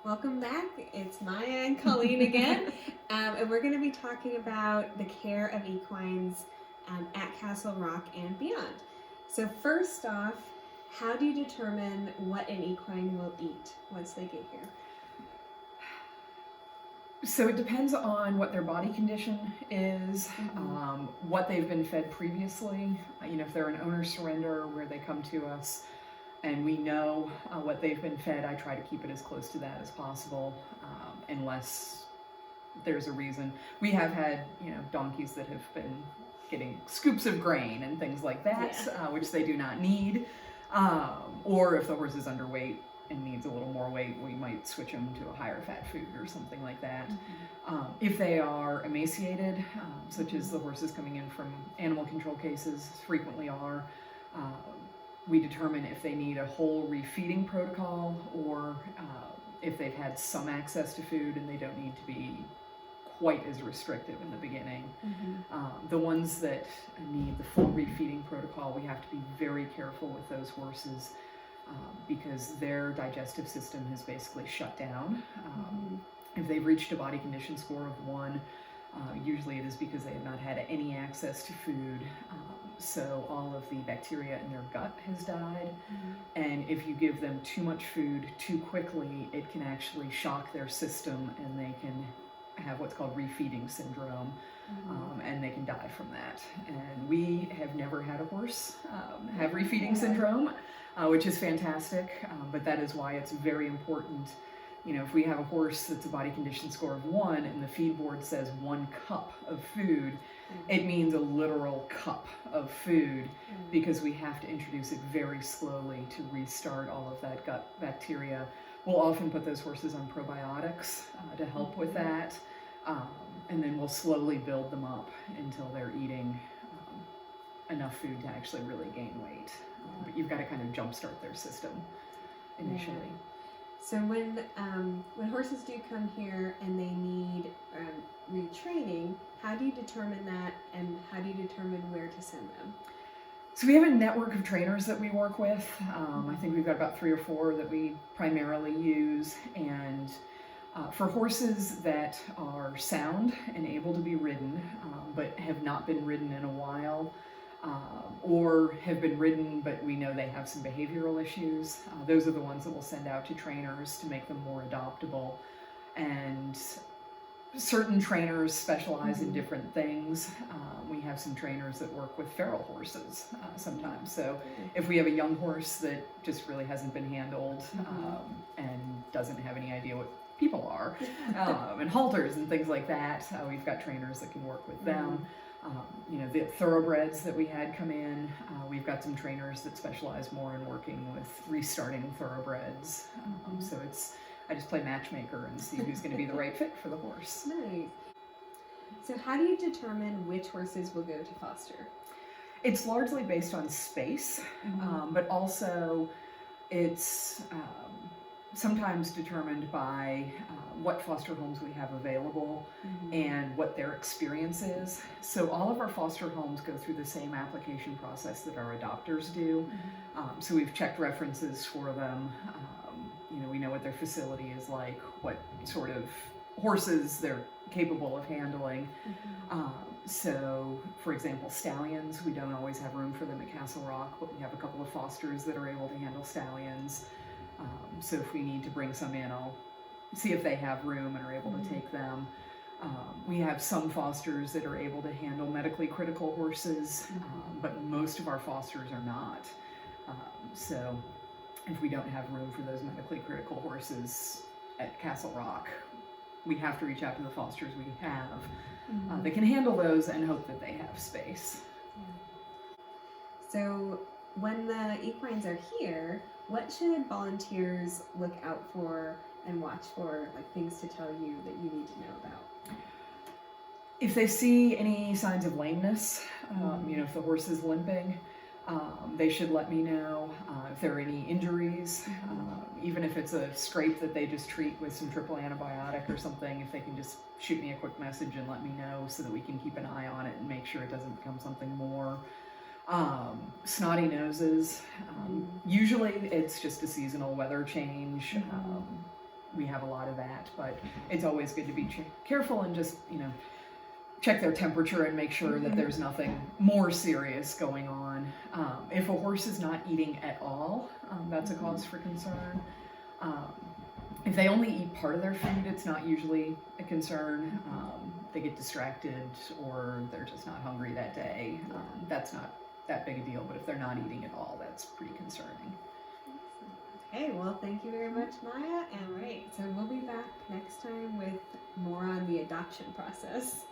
Welcome back. It's Maya and Colleen again, and we're going to be talking about the care of equines at Castle Rock and beyond. So first off, how do you determine what an equine will eat once they get here? So it depends on what their body condition is, what they've been fed previously. If they're an owner surrender where they come to us and we know what they've been fed, I try to keep it as close to that as possible, unless there's a reason. We have had, donkeys that have been getting scoops of grain and things like that, which they do not need. Or if the horse is underweight and needs a little more weight, we might switch them to a higher fat food or something like that. If they are emaciated, such as the horses coming in from animal control cases frequently are, we determine if they need a whole refeeding protocol or if they've had some access to food and they don't need to be quite as restrictive in the beginning. The ones that need the full refeeding protocol, we have to be very careful with those horses because their digestive system has basically shut down. If they've reached a body condition score of 1, usually it is because they have not had any access to food. So all of the bacteria in their gut has died. And if you give them too much food too quickly, it can actually shock their system and they can have what's called refeeding syndrome, and they can die from that. And we have never had a horse have refeeding syndrome, which is fantastic, but that is why it's very important. If we have a horse that's a body condition score of 1 and the feed board says 1 cup of food, it means a literal cup of food because we have to introduce it very slowly to restart all of that gut bacteria. We'll often put those horses on probiotics to help with that, and then we'll slowly build them up until they're eating enough food to actually really gain weight. But you've got to kind of jumpstart their system initially. So when horses do come here and they need retraining, how do you determine that, and how do you determine where to send them? So we have a network of trainers that we work with. I think we've got about 3 or 4 that we primarily use. And for horses that are sound and able to be ridden, but have not been ridden in a while, or have been ridden but we know they have some behavioral issues, those are the ones that we'll send out to trainers to make them more adoptable. And certain trainers specialize in different things. We have some trainers that work with feral horses sometimes. So if we have a young horse that just really hasn't been handled and doesn't have any idea what people are, and halters and things like that, we've got trainers that can work with them. The thoroughbreds that we had come in, we've got some trainers that specialize more in working with restarting thoroughbreds. So I just play matchmaker and see who's going to be the right fit for the horse. Nice. So how do you determine which horses will go to foster? It's largely based on space, but also it's sometimes determined by what foster homes we have available and what their experience is. So all of our foster homes go through the same application process that our adopters do. So we've checked references for them. We know what their facility is like, what sort of horses they're capable of handling. So, for example, stallions, we don't always have room for them at Castle Rock, but we have a couple of fosters that are able to handle stallions. So if we need to bring some in, I'll see if they have room and are able to take them. We have some fosters that are able to handle medically critical horses, but most of our fosters are not. So if we don't have room for those medically critical horses at Castle Rock, we have to reach out to the fosters we have. They can handle those and hope that they have space. So when the equines are here, what should volunteers look out for and watch for, like things to tell you that you need to know about? If they see any signs of lameness, if the horse is limping, they should let me know. If there are any injuries, even if it's a scrape that they just treat with some triple antibiotic or something, if they can just shoot me a quick message and let me know so that we can keep an eye on it and make sure it doesn't become something more. Snotty noses, usually it's just a seasonal weather change. we have a lot of that, but it's always good to be careful and just, check their temperature and make sure that there's nothing more serious going on. If a horse is not eating at all, that's a cause for concern. If they only eat part of their food, it's not usually a concern. They get distracted or they're just not hungry that day. That's not that big a deal, but if they're not eating at all, that's pretty concerning. Okay, well, thank you very much, Maya. And right, so we'll be back next time with more on the adoption process.